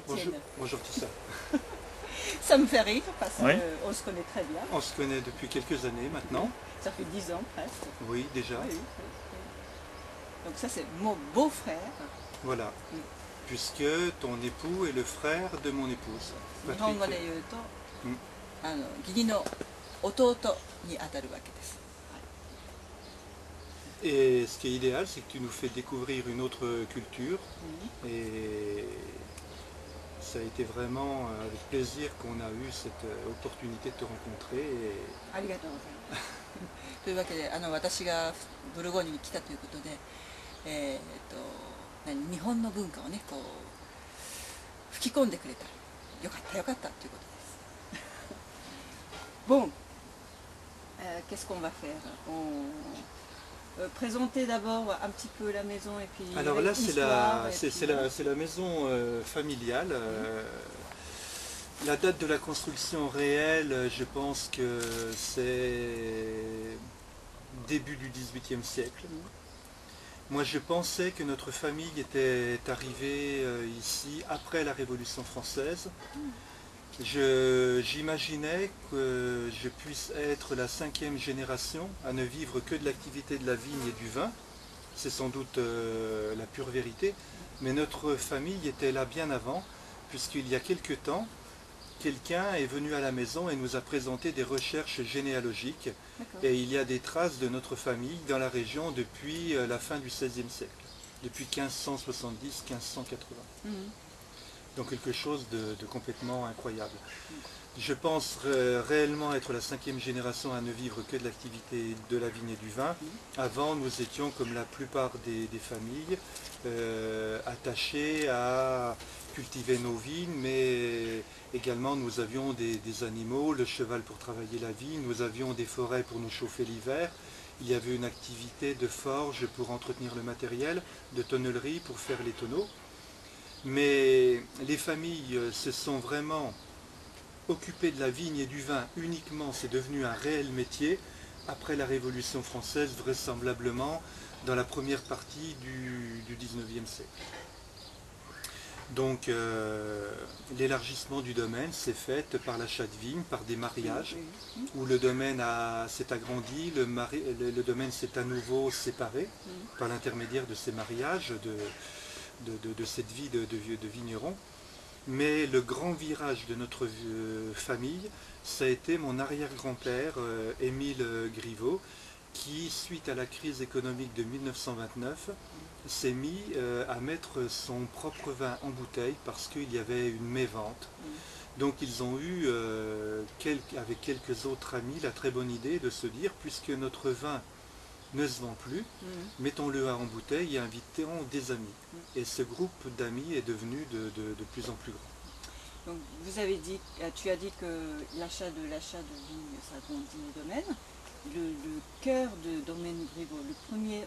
Bonjour, Étienne. bonjour tout ça. Ça me fait rire parce Oui. qu'on se connaît très bien. On se connaît depuis quelques années maintenant. Ça fait 10 ans presque. Oui, déjà. Oui, oui, oui. Donc ça c'est mon beau-frère. Voilà. Mm. Puisque ton époux est le frère de mon épouse. 日本語で言うと、うん義理の弟にあたるわけです。 Et ce qui est idéal, c'est que tu nous fais découvrir une autre culture. Et ça a été vraiment avec plaisir qu'on a eu cette opportunité de te rencontrer. Et ありがとうございます。というわけで私がブルゴーニュに来たということで、日本の文化をねこう吹き込んでくれたらよかったよかったということです。Bon, qu'est-ce qu'on va faire? Présenter d'abord un petit peu la maison et puis alors là, l'histoire, c'est la maison familiale. La date de la construction réelle, je pense que c'est début du XVIIIe siècle. Moi, je pensais que notre famille était arrivée ici après la Révolution française. J'imaginais que je puisse être la 5e génération à ne vivre que de l'activité de la vigne et du vin. C'est sans doute la pure vérité. Mais notre famille était là bien avant, puisqu'il y a quelque temps, quelqu'un est venu à la maison et nous a présenté des recherches généalogiques. Et il y a des traces de notre famille dans la région depuis la fin du XVIe siècle, depuis 1570-1580. Donc quelque chose de complètement incroyable. Je pense réellement être la 5e génération à ne vivre que de l'activité de la vigne et du vin. Avant, nous étions, comme la plupart des familles, attachés à cultiver nos vignes, mais également nous avions des animaux, le cheval pour travailler la vigne, nous avions des forêts pour nous chauffer l'hiver. Il y avait une activité de forge pour entretenir le matériel, de tonnellerie pour faire les tonneaux. Mais les familles se sont vraiment occupées de la vigne et du vin uniquement, c'est devenu un réel métier après la Révolution française, vraisemblablement dans la première partie du XIXe siècle. Donc l'élargissement du domaine s'est fait par l'achat de vignes, par des mariages, où le domaine s'est agrandi, le domaine s'est à nouveau séparé par l'intermédiaire de ces mariages, de cette vie de vigneron. Mais le grand virage de notre famille, ça a été mon arrière-grand-père, Émile Griveau, qui, suite à la crise économique de 1929, s'est mis à mettre son propre vin en bouteille parce qu'il y avait une mévente. Donc ils ont eu, avec quelques autres amis, la très bonne idée de se dire, puisque notre vin ne se vend plus, mettons-le en bouteille et invitons des amis. Et ce groupe d'amis est devenu de plus en plus grand. Donc vous avez dit, tu as dit que l'achat de vigne, ça agrandit le domaine. Le cœur de domaine Griveau, le premier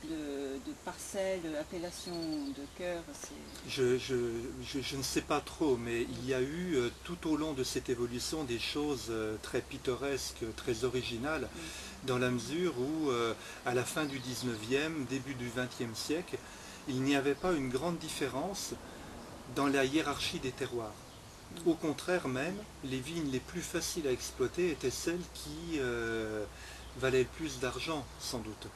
de parcelle, appellation de cœur, c'est... Je ne sais pas trop, mais il y a eu tout au long de cette évolution des choses très pittoresques, très originales, dans la mesure où à la fin du 19e, début du 20e siècle, il n'y avait pas une grande différence dans la hiérarchie des terroirs. Au contraire même, les vignes les plus faciles à exploiter étaient celles qui valaient le plus d'argent, sans doute.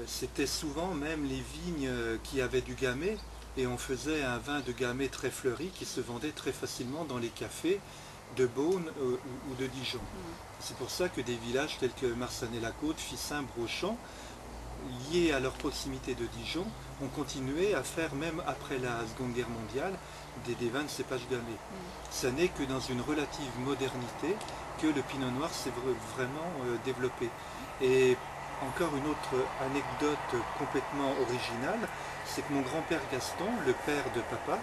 C'était souvent même les vignes qui avaient du gamay, et on faisait un vin de gamay très fleuri qui se vendait très facilement dans les cafés de Beaune ou de Dijon. C'est pour ça que des villages tels que Marsanne-la-Côte, Fissin, Brochamp, liés à leur proximité de Dijon, ont continué à faire, même après la Seconde Guerre mondiale, des vins de cépage gamay. Ça n'est que dans une relative modernité que le pinot noir s'est vraiment développé. Et encore une autre anecdote complètement originale, c'est que mon grand-père Gaston, le père de papa,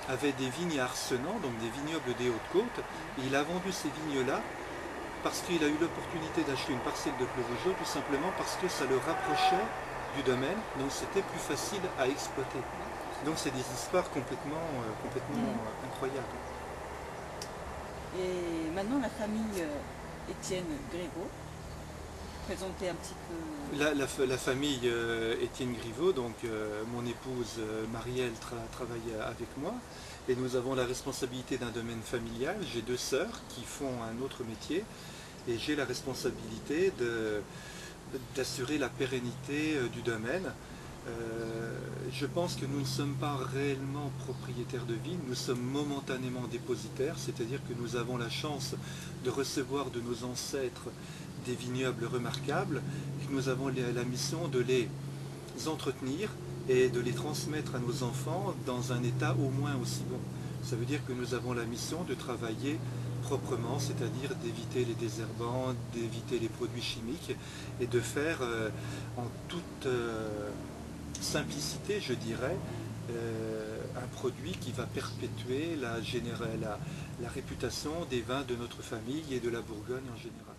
avait des vignes à Arcenant, donc des vignobles des Hautes-Côtes, et il a vendu ces vignes-là parce qu'il a eu l'opportunité d'acheter une parcelle de Pleurougeot, tout simplement parce que ça le rapprochait du domaine, donc c'était plus facile à exploiter. Donc c'est des histoires complètement incroyables. Et maintenant la famille Étienne Griveau, présenter un petit peu? La famille Étienne Griveaux, donc mon épouse Marielle travaille avec moi et nous avons la responsabilité d'un domaine familial. J'ai deux sœurs qui font un autre métier et j'ai la responsabilité d'assurer la pérennité du domaine. Je pense que nous ne sommes pas réellement propriétaires de vignes, nous sommes momentanément dépositaires, c'est-à-dire que nous avons la chance de recevoir de nos ancêtres des vignobles remarquables, et que nous avons la mission de les entretenir et de les transmettre à nos enfants dans un état au moins aussi bon. Ça veut dire que nous avons la mission de travailler proprement, c'est-à-dire d'éviter les désherbants, d'éviter les produits chimiques et de faire en toute simplicité, je dirais, un produit qui va perpétuer la réputation des vins de notre famille et de la Bourgogne en général.